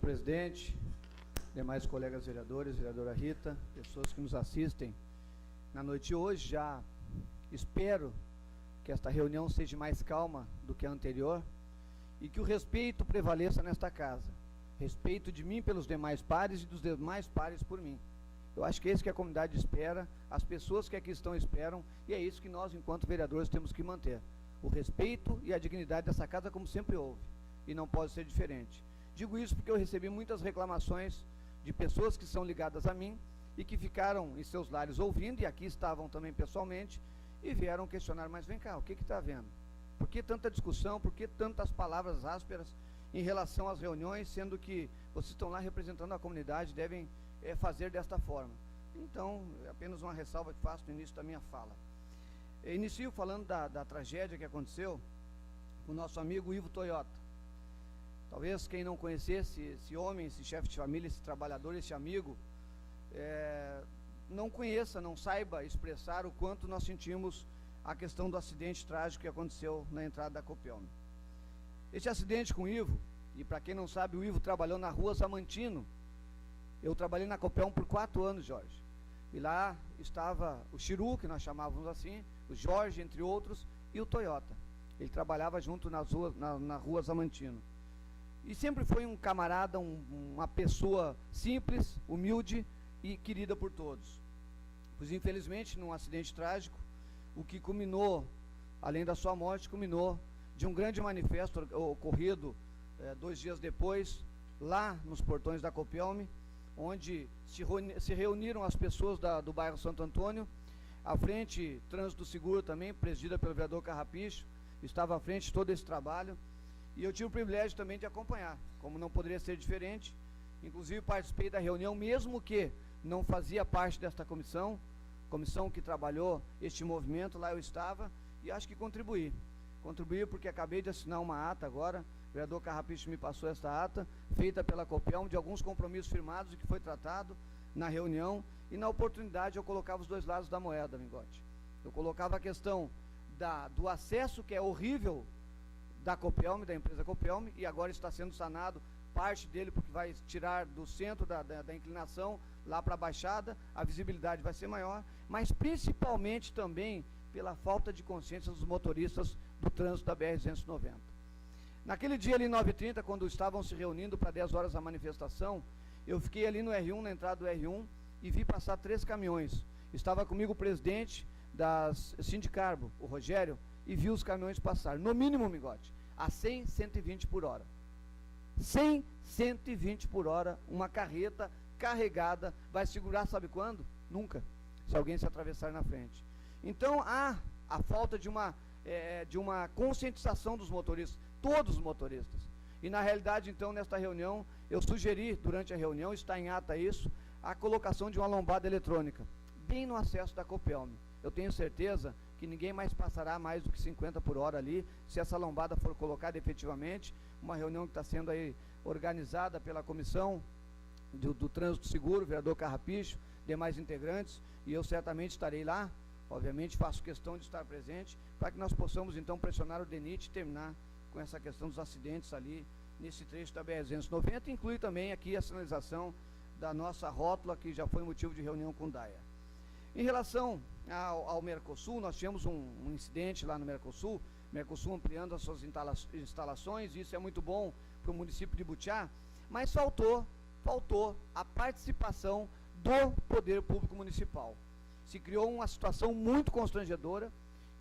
presidente, demais colegas vereadores, vereadora Rita, pessoas que nos assistem na noite de hoje. Já espero que esta reunião seja mais calma do que a anterior e que o respeito prevaleça nesta casa. Respeito de mim pelos demais pares e dos demais pares por mim. Eu acho que é isso que a comunidade espera, as pessoas que aqui estão esperam, e é isso que nós, enquanto vereadores, temos que manter. O respeito e a dignidade dessa casa, como sempre houve, e não pode ser diferente. Digo isso porque eu recebi muitas reclamações de pessoas que são ligadas a mim e que ficaram em seus lares ouvindo, e aqui estavam também pessoalmente, e vieram questionar, mas vem cá, o que está havendo? Por que tanta discussão, por que tantas palavras ásperas em relação às reuniões, sendo que vocês estão lá representando a comunidade, devem fazer desta forma? Então, é apenas uma ressalva que faço no início da minha fala. Eu inicio falando da tragédia que aconteceu com o nosso amigo Ivo Toyota. Talvez quem não conhecesse esse homem, esse chefe de família, esse trabalhador, esse amigo, não conheça, não saiba expressar o quanto nós sentimos a questão do acidente trágico que aconteceu na entrada da Copelme. Esse acidente com o Ivo, e para quem não sabe, o Ivo trabalhou na rua Samantino. Eu trabalhei na Copelme por 4 anos, Jorge. E lá estava o Chiru, que nós chamávamos assim, o Jorge, entre outros, e o Toyota. Ele trabalhava junto na rua Samantino. E sempre foi um camarada, uma pessoa simples, humilde e querida por todos. Pois infelizmente, num acidente trágico, o que culminou, além da sua morte, culminou de um grande manifesto ocorrido 2 dias depois, lá nos portões da Copelme, onde se reuniram as pessoas do bairro Santo Antônio, à frente, Trânsito Seguro também, presidida pelo vereador Carrapicho, estava à frente de todo esse trabalho. E eu tive o privilégio também de acompanhar, como não poderia ser diferente. Inclusive participei da reunião, mesmo que não fazia parte desta comissão que trabalhou este movimento, lá eu estava, e acho que contribuí porque acabei de assinar uma ata agora, o vereador Carrapicho me passou esta ata, feita pela Copelme, de alguns compromissos firmados e que foi tratado na reunião, e na oportunidade eu colocava os dois lados da moeda, amigote. Eu colocava a questão do acesso, que é horrível, da Copelme, da empresa Copelme, e agora está sendo sanado parte dele, porque vai tirar do centro da inclinação lá para a baixada, a visibilidade vai ser maior, mas principalmente também pela falta de consciência dos motoristas do trânsito da BR-290. Naquele dia ali, 9h30, quando estavam se reunindo para 10 horas a manifestação, eu fiquei ali no R1, na entrada do R1, e vi passar 3 caminhões. Estava comigo o presidente da Sindicarbo, o Rogério, e viu os caminhões passar, no mínimo, amigote, a 100, 120 por hora. 100, 120 por hora, uma carreta carregada, vai segurar sabe quando? Nunca, se alguém se atravessar na frente. Então, há a falta de uma conscientização dos motoristas, todos os motoristas. E na realidade, então, nesta reunião, eu sugeri, durante a reunião, está em ata isso, a colocação de uma lombada eletrônica, bem no acesso da Copelme. Eu tenho certeza que ninguém mais passará mais do que 50 por hora ali, se essa lombada for colocada efetivamente. Uma reunião que está sendo aí organizada pela comissão do Trânsito Seguro, vereador Carrapicho, demais integrantes, e eu certamente estarei lá, obviamente faço questão de estar presente, para que nós possamos então pressionar o DENIT e terminar com essa questão dos acidentes ali, nesse trecho da BR-290, inclui também aqui a sinalização da nossa rótula, que já foi motivo de reunião com o DAIA. Em relação ao Mercosul, nós tivemos um incidente lá no Mercosul ampliando as suas instalações, isso é muito bom para o município de Butiá, mas faltou a participação do Poder Público Municipal. Se criou uma situação muito constrangedora,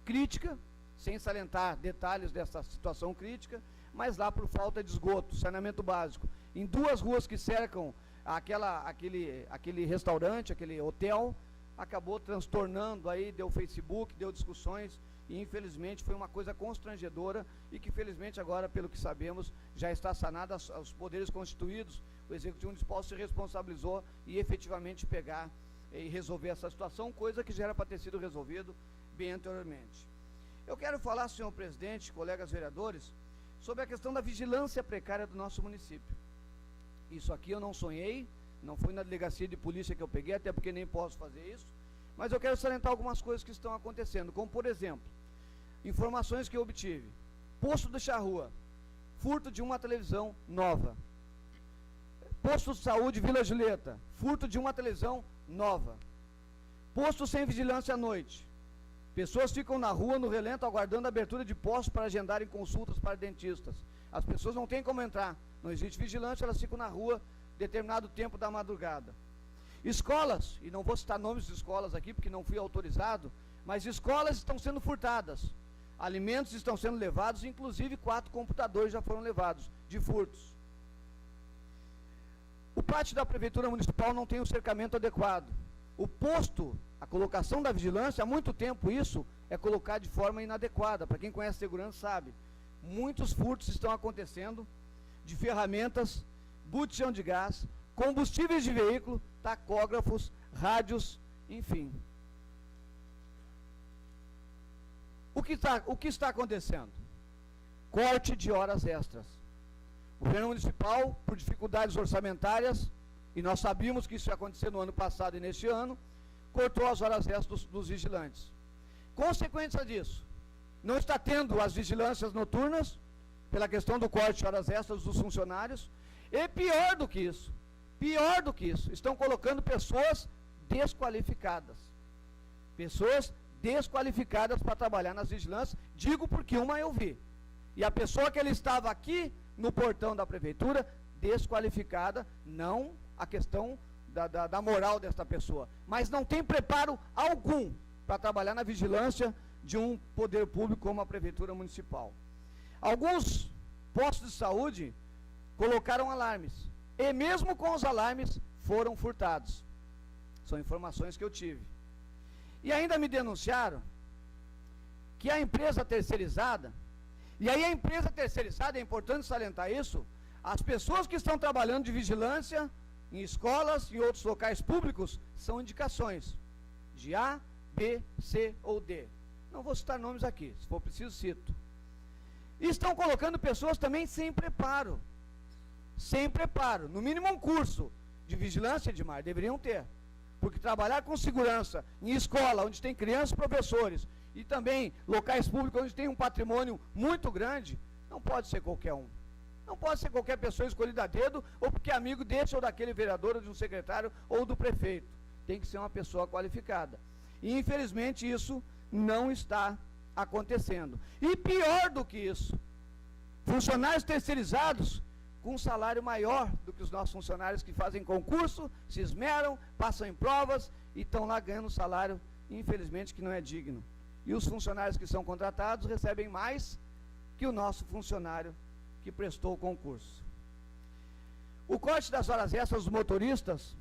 crítica, sem salientar detalhes dessa situação crítica, mas lá por falta de esgoto, saneamento básico, em 2 ruas que cercam aquele restaurante, aquele hotel, acabou transtornando aí, deu Facebook, deu discussões, e infelizmente foi uma coisa constrangedora, e que felizmente agora, pelo que sabemos, já está sanada. Os poderes constituídos, o Executivo Municipal se responsabilizou e efetivamente pegar e resolver essa situação, coisa que já era para ter sido resolvido bem anteriormente. Eu quero falar, senhor presidente, colegas vereadores, sobre a questão da vigilância precária do nosso município. Isso aqui eu não sonhei, não foi na delegacia de polícia que eu peguei, até porque nem posso fazer isso, mas eu quero salientar algumas coisas que estão acontecendo, como por exemplo, informações que eu obtive: posto de charrua, furto de uma televisão nova, Posto de saúde Vila Julieta, furto de uma televisão nova. Posto sem vigilância à noite. Pessoas ficam na rua, no relento, aguardando a abertura de postos para agendarem consultas para dentistas. As pessoas não têm como entrar, não existe vigilância, elas ficam na rua determinado tempo da madrugada. Escolas, e não vou citar nomes de escolas aqui, porque não fui autorizado, mas escolas estão sendo furtadas. Alimentos estão sendo levados, inclusive 4 computadores já foram levados, de furtos. O pátio da Prefeitura Municipal não tem o cercamento adequado. O posto, a colocação da vigilância, há muito tempo isso é colocado de forma inadequada. Para quem conhece segurança sabe. Muitos furtos estão acontecendo de ferramentas, botijão de gás, combustíveis de veículo, tacógrafos, rádios, enfim. O que está acontecendo? Corte de horas extras. O governo municipal, por dificuldades orçamentárias, e nós sabíamos que isso ia acontecer no ano passado e neste ano, cortou as horas extras dos vigilantes. Consequência disso, não está tendo as vigilâncias noturnas, pela questão do corte de horas extras dos funcionários, e pior do que isso, estão colocando pessoas desqualificadas. Pessoas desqualificadas para trabalhar nas vigilâncias, digo porque uma eu vi. E a pessoa que ele estava aqui no portão da prefeitura, desqualificada, não a questão da moral desta pessoa, mas não tem preparo algum para trabalhar na vigilância de um poder público como a prefeitura municipal. Alguns postos de saúde colocaram alarmes, e mesmo com os alarmes foram furtados. São informações que eu tive. E ainda me denunciaram que a empresa terceirizada, e aí a empresa terceirizada, é importante salientar isso, as pessoas que estão trabalhando de vigilância em escolas, em outros locais públicos, são indicações de A, B, C ou D. Não vou citar nomes aqui, se for preciso cito. E estão colocando pessoas também sem preparo. Sem preparo. No mínimo um curso de vigilância, Edmar, deveriam ter. Porque trabalhar com segurança em escola, onde tem crianças e professores, e também locais públicos onde tem um patrimônio muito grande, não pode ser qualquer um. Não pode ser qualquer pessoa escolhida a dedo, ou porque é amigo desse ou daquele vereador, ou de um secretário, ou do prefeito. Tem que ser uma pessoa qualificada. E infelizmente isso não está acontecendo. E pior do que isso, funcionários terceirizados com um salário maior do que os nossos funcionários que fazem concurso, se esmeram, passam em provas e estão lá ganhando um salário, infelizmente, que não é digno. E os funcionários que são contratados recebem mais que o nosso funcionário que prestou o concurso. O corte das horas extras dos motoristas,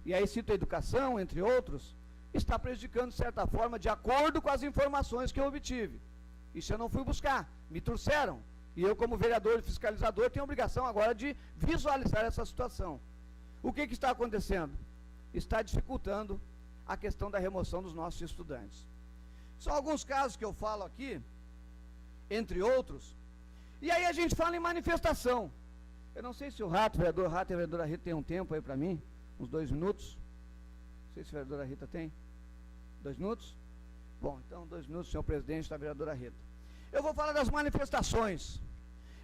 e aí cito a educação, entre outros, está prejudicando de certa forma, de acordo com as informações que eu obtive. Isso eu não fui buscar, me trouxeram. E eu, como vereador e fiscalizador, tenho a obrigação agora de visualizar essa situação. O que está acontecendo? Está dificultando a questão da remoção dos nossos estudantes. São alguns casos que eu falo aqui, entre outros, e aí a gente fala em manifestação. Eu não sei se o vereador Rato e a vereadora Rita tem um tempo aí para mim, uns 2 minutos. Não sei se a vereadora Rita tem. 2 minutos? Bom, então 2 minutos, senhor presidente, da vereadora Rita. Eu vou falar das manifestações.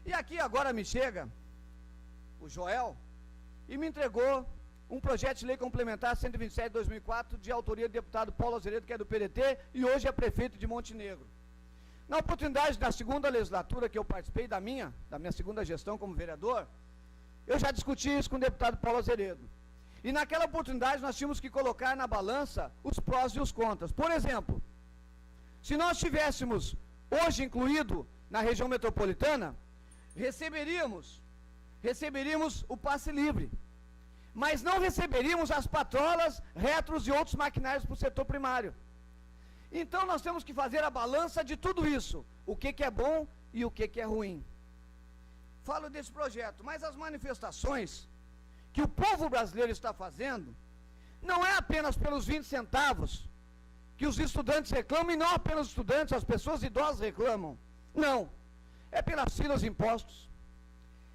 E aqui agora me chega o Joel e me entregou um projeto de lei complementar 127 de 2004, de autoria do deputado Paulo Azeredo, que é do PDT, e hoje é prefeito de Montenegro. Na oportunidade da segunda legislatura que eu participei, da minha segunda gestão como vereador, eu já discuti isso com o deputado Paulo Azeredo. E naquela oportunidade nós tínhamos que colocar na balança os prós e os contras. Por exemplo, se nós tivéssemos hoje incluído na região metropolitana, receberíamos o passe livre, mas não receberíamos as patrolas, retros e outros maquinários para o setor primário. Então nós temos que fazer a balança de tudo isso, o que é bom e o que é ruim. Falo desse projeto, mas as manifestações que o povo brasileiro está fazendo, não é apenas pelos 20 centavos que os estudantes reclamam, e não apenas os estudantes, as pessoas idosas reclamam. Não, é pelas filas de impostos,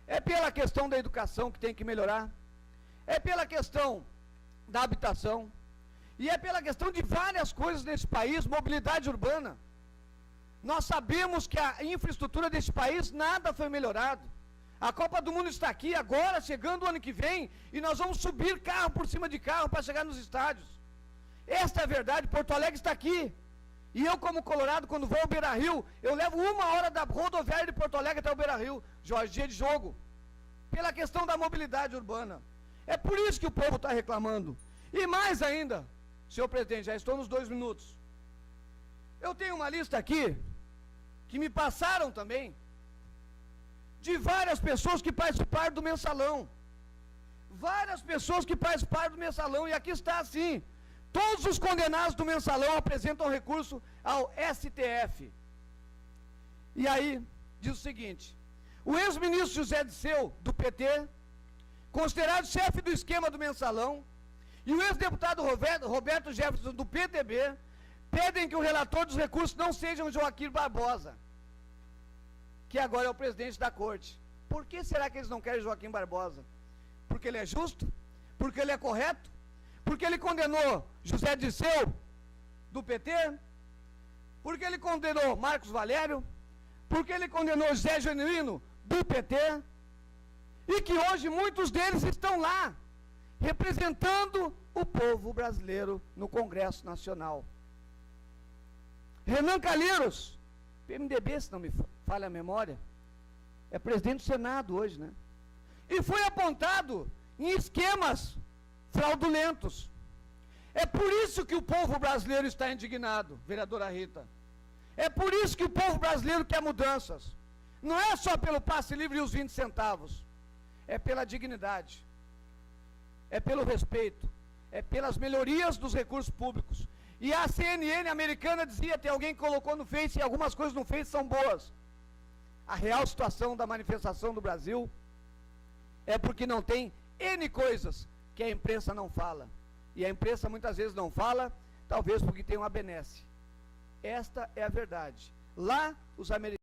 é pela questão da educação que tem que melhorar, é pela questão da habitação, e é pela questão de várias coisas nesse país, mobilidade urbana. Nós sabemos que a infraestrutura desse país nada foi melhorado. A Copa do Mundo está aqui agora, chegando o ano que vem, e nós vamos subir carro por cima de carro para chegar nos estádios. Esta é a verdade. Porto Alegre está aqui. E eu, como colorado, quando vou ao Beira-Rio, eu levo 1 hora da rodoviária de Porto Alegre até o Beira-Rio, Jorge, dia de jogo, pela questão da mobilidade urbana. É por isso que o povo está reclamando. E mais ainda, senhor presidente, já estou nos 2 minutos. Eu tenho uma lista aqui, que me passaram também, de várias pessoas que participaram do mensalão. Várias pessoas que participaram do mensalão, e aqui está assim: todos os condenados do mensalão apresentam recurso ao STF. E aí, diz o seguinte: o ex-ministro José Disseu, do PT, considerado chefe do esquema do mensalão, e o ex-deputado Roberto Jefferson, do PTB, pedem que o relator dos recursos não seja o Joaquim Barbosa, que agora é o presidente da corte. Por que será que eles não querem Joaquim Barbosa? Porque ele é justo? Porque ele é correto? Porque ele condenou José Disseu, do PT? Porque ele condenou Marcos Valério? Porque ele condenou José Genuíno, do PT? E que hoje muitos deles estão lá, representando o povo brasileiro no Congresso Nacional. Renan Calheiros, PMDB, se não me falha a memória, é presidente do Senado hoje, né? E foi apontado em esquemas fraudulentos. É por isso que o povo brasileiro está indignado, vereadora Rita. É por isso que o povo brasileiro quer mudanças. Não é só pelo passe livre e os 20 centavos. É pela dignidade. É pelo respeito. É pelas melhorias dos recursos públicos. E a CNN americana dizia, tem alguém que colocou no Face, e algumas coisas no Face são boas. A real situação da manifestação do Brasil é porque não tem N coisas que a imprensa não fala. E a imprensa muitas vezes não fala, talvez porque tem uma benesse. Esta é a verdade. Lá, os americanos